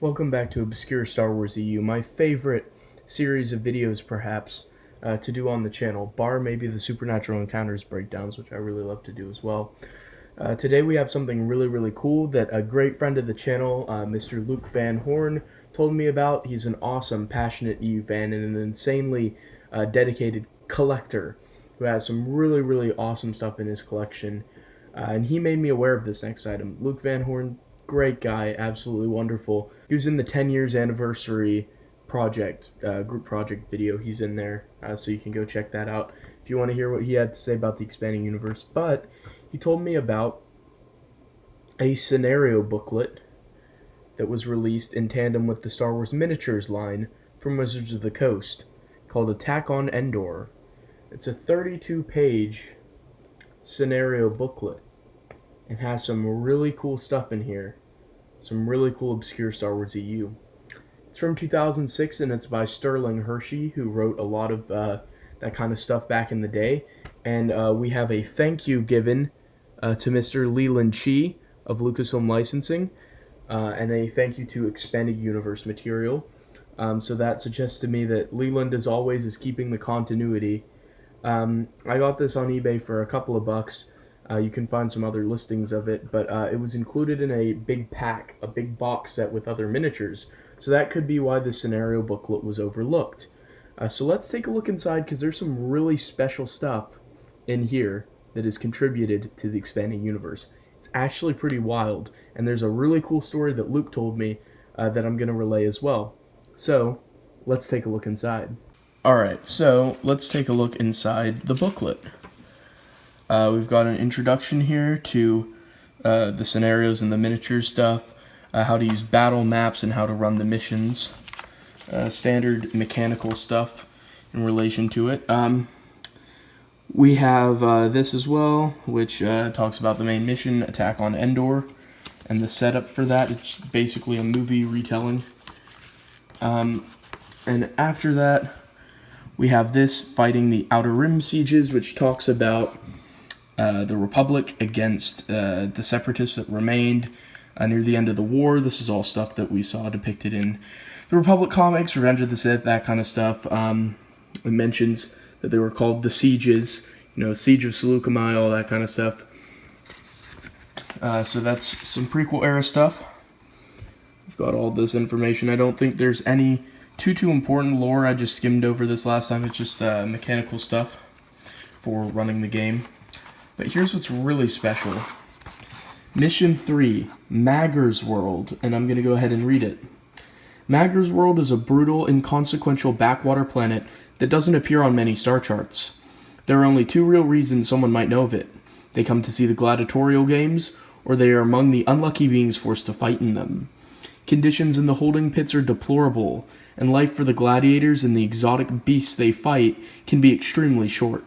Welcome back to Obscure Star Wars EU, my favorite series of videos perhaps to do on the channel, bar maybe the Supernatural Encounters breakdowns, which I really love to do as well. Today we have something really cool that a great friend of the channel, Mr. Luke Van Horn, told me about. He's an awesome, passionate EU fan and an insanely dedicated collector who has some really awesome stuff in his collection. And he made me aware of this next item. Luke Van Horn, great guy, absolutely wonderful. He was in the 10 years anniversary project, group project video. He's in there, so you can go check that out if you want to hear what he had to say about the expanding universe. But he told me about a scenario booklet that was released in tandem with the Star Wars miniatures line from Wizards of the Coast called Attack on Endor. It's a 32-page scenario booklet. It has some really cool stuff in here. Some really cool obscure Star Wars EU. It's from 2006 and it's by Sterling Hershey, who wrote a lot of that kind of stuff back in the day. And we have a thank you given to Mr. Leland Chi of Lucasfilm Licensing, and a thank you to Expanded Universe Material. So that suggests to me that Leland, as always, is keeping the continuity. I got this on eBay for a couple of bucks. You can find some other listings of it, but it was included in a big pack, a big box set with other miniatures. So that could be why the scenario booklet was overlooked. So let's take a look inside, because there's some really special stuff in here that is contributed to the expanding universe. It's actually pretty wild, and there's a really cool story that Luke told me that I'm going to relay as well. So let's take a look inside. Alright, so let's take a look inside the booklet. We've got an introduction here to the scenarios and the miniature stuff, how to use battle maps and how to run the missions, standard mechanical stuff in relation to it. We have this as well, which talks about the main mission, Attack on Endor, and the setup for that. It's basically a movie retelling. And after that, we have this, Fighting the Outer Rim Sieges, which talks about the Republic against the Separatists that remained near the end of the war. This is all stuff that we saw depicted in the Republic comics, Revenge of the Sith, that kind of stuff. It mentions that they were called the Sieges, Siege of Seleucami, all that kind of stuff. So that's some prequel era stuff. We've got all this information. I don't think there's any too important lore. I just skimmed over this last time. It's just mechanical stuff for running the game. But here's what's really special. Mission 3, Magger's World, and I'm going to go ahead and read it. Magger's World is a brutal, inconsequential backwater planet that doesn't appear on many star charts. There are only two real reasons someone might know of it. They come to see the gladiatorial games, or they are among the unlucky beings forced to fight in them. Conditions in the holding pits are deplorable, and life for the gladiators and the exotic beasts they fight can be extremely short.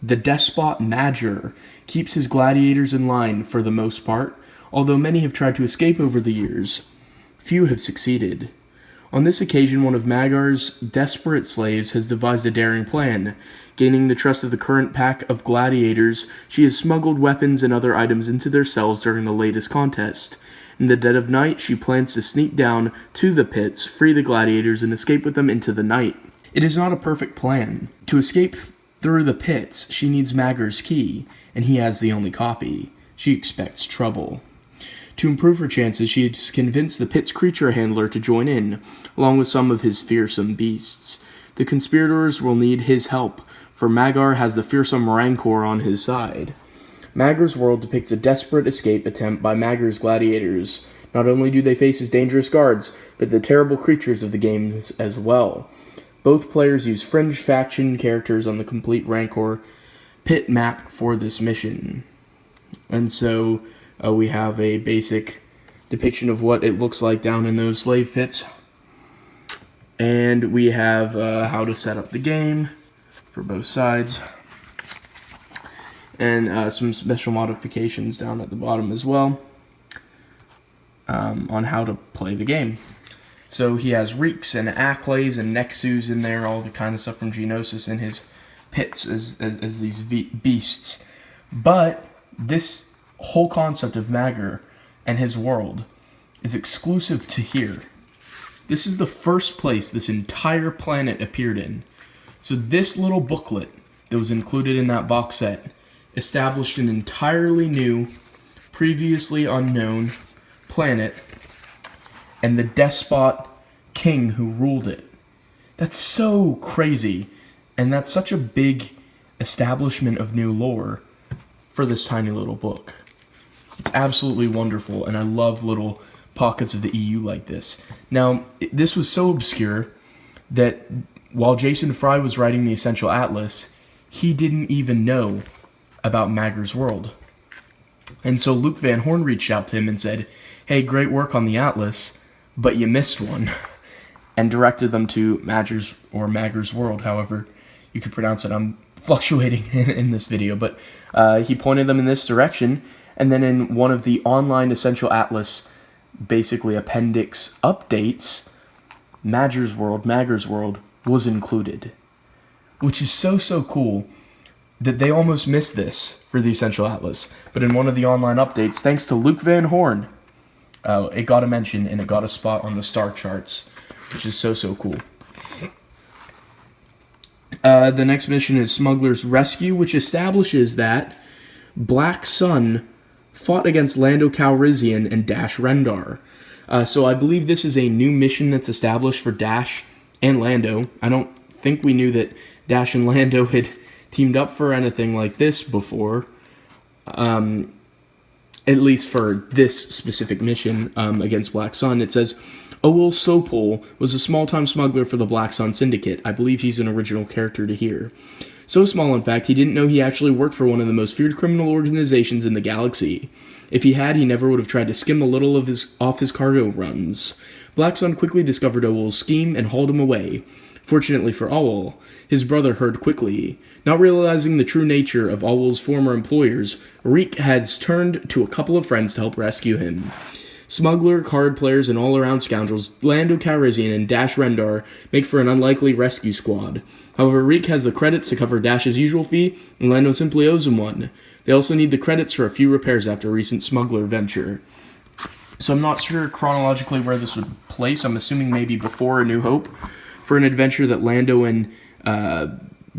The despot Magger keeps his gladiators in line for the most part, although many have tried to escape over the years. Few have succeeded. On this occasion, one of Magger's desperate slaves has devised a daring plan. Gaining the trust of the current pack of gladiators, she has smuggled weapons and other items into their cells during the latest contest. In the dead of night, she plans to sneak down to the pits, free the gladiators, and escape with them into the night. It is not a perfect plan. To escape through the pits, she needs Magger's key, and he has the only copy. She expects trouble. To improve her chances, she has convinced the pit's creature handler to join in, along with some of his fearsome beasts. The conspirators will need his help, for Magger has the fearsome Rancor on his side. Magger's World depicts a desperate escape attempt by Magger's gladiators. Not only do they face his dangerous guards, but the terrible creatures of the games as well. Both players use fringe faction characters on the complete Rancor pit map for this mission. And so we have a basic depiction of what it looks like down in those slave pits. And we have how to set up the game for both sides. And some special modifications down at the bottom as well on how to play the game. So he has Reeks and Acklays and Nexus in there, all the kind of stuff from Geonosis in his pits as these beasts. But this whole concept of Magr and his world is exclusive to here. This is the first place this entire planet appeared in. So this little booklet that was included in that box set established an entirely new, previously unknown planet and the despot king who ruled it. That's so crazy, and that's such a big establishment of new lore for this tiny little book. It's absolutely wonderful, and I love little pockets of the EU like this. Now, this was so obscure that while Jason Fry was writing the Essential Atlas, he didn't even know about Magr's world. And so Luke Van Horn reached out to him and said, hey, great work on the Atlas, but you missed one, and directed them to Magr's world, however you could pronounce it. I'm fluctuating in this video, but he pointed them in this direction, and then in one of the online Essential Atlas, basically appendix updates, Magr's world was included, which is so cool that they almost missed this for the Essential Atlas. But in one of the online updates, thanks to Luke Van Horn, it got a mention and it got a spot on the star charts, which is so cool. The next mission is Smuggler's Rescue, which establishes that Black Sun fought against Lando Calrissian and Dash Rendar. So I believe this is a new mission that's established for Dash and Lando. I don't think we knew that Dash and Lando had teamed up for anything like this before. At least for this specific mission against Black Sun. It says, Owul Sopol was a small-time smuggler for the Black Sun Syndicate. I believe he's an original character to here. So small, in fact, he didn't know he actually worked for one of the most feared criminal organizations in the galaxy. If he had, he never would have tried to skim a little of off his cargo runs. Black Sun quickly discovered Owul's scheme and hauled him away. Fortunately for Owul, his brother heard quickly. Not realizing the true nature of Owul's former employers, Reek has turned to a couple of friends to help rescue him. Smuggler, card players, and all-around scoundrels, Lando Calrissian and Dash Rendar make for an unlikely rescue squad. However, Reek has the credits to cover Dash's usual fee, and Lando simply owes him one. They also need the credits for a few repairs after a recent smuggler venture. So I'm not sure chronologically where this would place. I'm assuming maybe before A New Hope, for an adventure that Lando and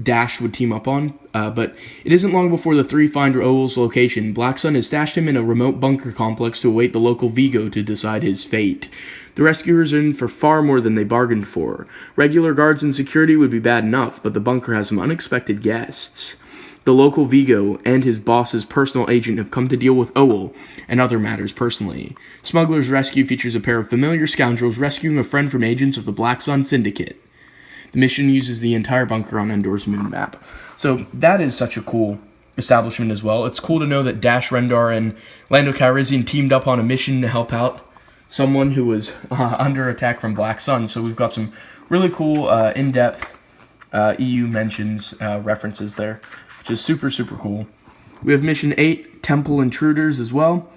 Dash would team up on, but it isn't long before the three find Owul's location. Black Sun has stashed him in a remote bunker complex to await the local Vigo to decide his fate. The rescuers are in for far more than they bargained for. Regular guards and security would be bad enough, but the bunker has some unexpected guests. The local Vigo and his boss's personal agent have come to deal with Owul and other matters personally. Smuggler's Rescue features a pair of familiar scoundrels rescuing a friend from agents of the Black Sun Syndicate. The mission uses the entire bunker on Endor's moon map. So that is such a cool establishment as well. It's cool to know that Dash Rendar and Lando Calrissian teamed up on a mission to help out someone who was under attack from Black Sun. So we've got some really cool in-depth EU mentions, references there, which is super cool. We have Mission 8, Temple Intruders as well,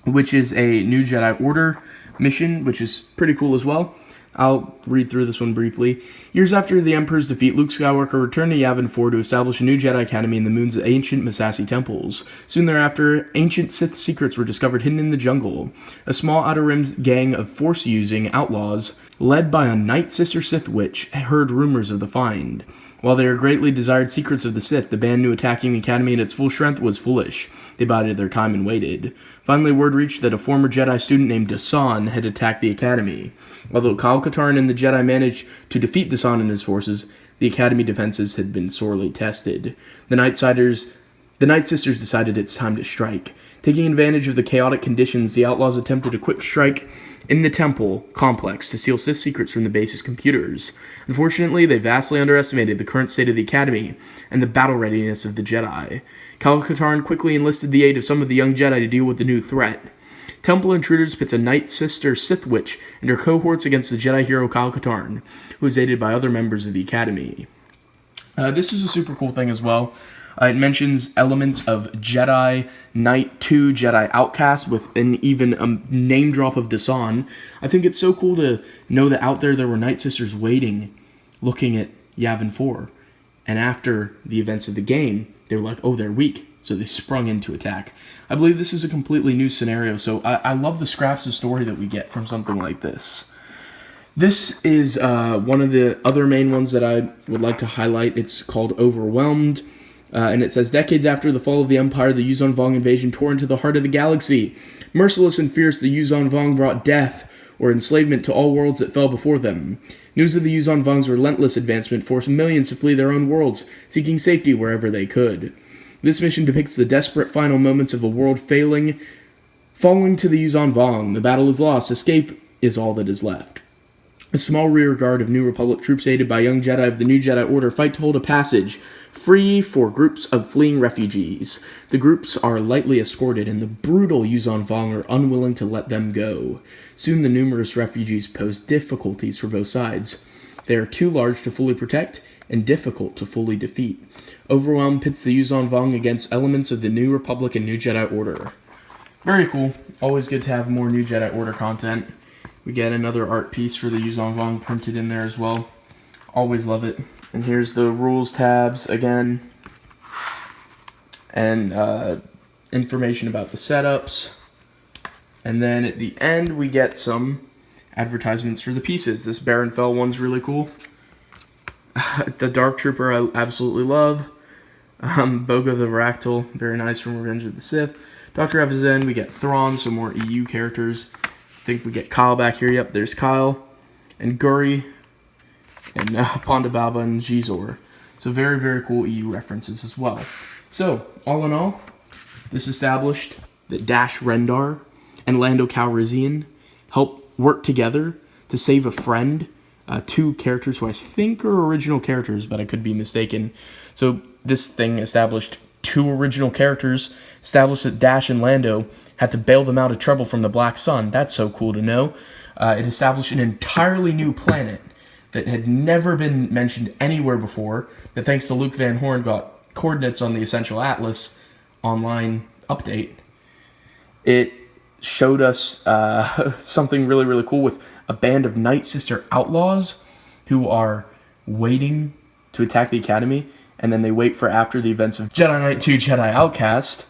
which is a New Jedi Order mission, which is pretty cool as well. I'll read through this one briefly. Years after the Emperor's defeat, Luke Skywalker returned to Yavin 4 to establish a new Jedi Academy in the moon's ancient Massassi temples. Soon thereafter, ancient Sith secrets were discovered hidden in the jungle. A small Outer Rim gang of Force-using outlaws, led by a Night Sister Sith witch, heard rumors of the find. While they are greatly desired secrets of the Sith, the band knew attacking the Academy at its full strength was foolish. They bided their time and waited. Finally, word reached that a former Jedi student named Dasan had attacked the Academy. Although Kyle Katarn and the Jedi managed to defeat Dasan and his forces, the Academy defenses had been sorely tested. The Night Sisters decided it's time to strike. Taking advantage of the chaotic conditions, the outlaws attempted a quick strike in the temple complex to steal Sith secrets from the base's computers. Unfortunately, they vastly underestimated the current state of the Academy and the battle readiness of the Jedi. Kyle Katarn quickly enlisted the aid of some of the young Jedi to deal with the new threat. Temple Intruders pits a Night Sister Sith Witch and her cohorts against the Jedi hero Kyle Katarn, who is aided by other members of the Academy. This is a super cool thing as well. It mentions elements of Jedi Knight 2, Jedi Outcast, with even a name drop of Dasan. I think it's so cool to know that out there were Night Sisters waiting, looking at Yavin 4. and after the events of the game, they were like, oh, they're weak, so they sprung in to attack. I believe this is a completely new scenario, so I love the scraps of story that we get from something like this. This is one of the other main ones that I would like to highlight. It's called Overwhelmed, and it says, decades after the fall of the Empire, the Yuzon Vong invasion tore into the heart of the galaxy. Merciless and fierce, the Yuzon Vong brought death or enslavement to all worlds that fell before them. News of the Yuzon Vong's relentless advancement forced millions to flee their own worlds, seeking safety wherever they could. This mission depicts the desperate final moments of a world falling to the Yuzon Vong. The battle is lost. Escape is all that is left. A small rear guard of New Republic troops aided by young Jedi of the New Jedi Order fight to hold a passage, free for groups of fleeing refugees. The groups are lightly escorted, and the brutal Yuzon Vong are unwilling to let them go. Soon the numerous refugees pose difficulties for both sides. They are too large to fully protect, and difficult to fully defeat. Overwhelmed pits the Yuzon Vong against elements of the New Republic and New Jedi Order. Very cool. Always good to have more New Jedi Order content. We get another art piece for the Yuzon Vong printed in there as well. Always love it. And here's the rules tabs again. And information about the setups. And then at the end, we get some advertisements for the pieces. This Baron Fell one's really cool. The Dark Trooper I absolutely love. Boga the Varactyl, very nice from Revenge of the Sith. Dr. Evazan, we get Thrawn, some more EU characters. I think we get Kyle back here. Yep, there's Kyle. And Guri. And Ponda Baba and Jizor. So very, very cool EU references as well. So, all in all, this established that Dash Rendar and Lando Calrissian help work together to save a friend. Two characters who I think are original characters, but I could be mistaken. So this thing established two original characters, established that Dash and Lando had to bail them out of trouble from the Black Sun. That's so cool to know. It established an entirely new planet that had never been mentioned anywhere before, that thanks to Luke Van Horn got coordinates on the Essential Atlas online update. It showed us something really, really cool with a band of Night Sister outlaws who are waiting to attack the Academy, and then they wait for after the events of Jedi Knight 2 Jedi Outcast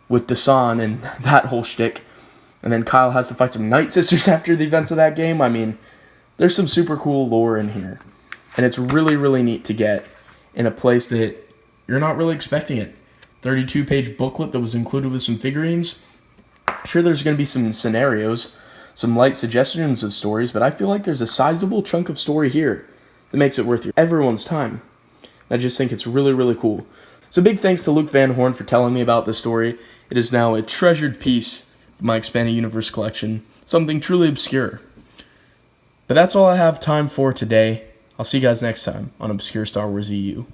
with Dasan and that whole shtick. And then Kyle has to fight some Night Sisters after the events of that game. I mean, there's some super cool lore in here. And it's really, really neat to get in a place that you're not really expecting it. 32-page booklet that was included with some figurines. Sure, there's going to be some scenarios, some light suggestions of stories, but I feel like there's a sizable chunk of story here that makes it worth everyone's time. I just think it's really, really cool. So big thanks to Luke Van Horn for telling me about this story. It is now a treasured piece of my Expanded Universe collection, something truly obscure. But that's all I have time for today. I'll see you guys next time on Obscure Star Wars EU.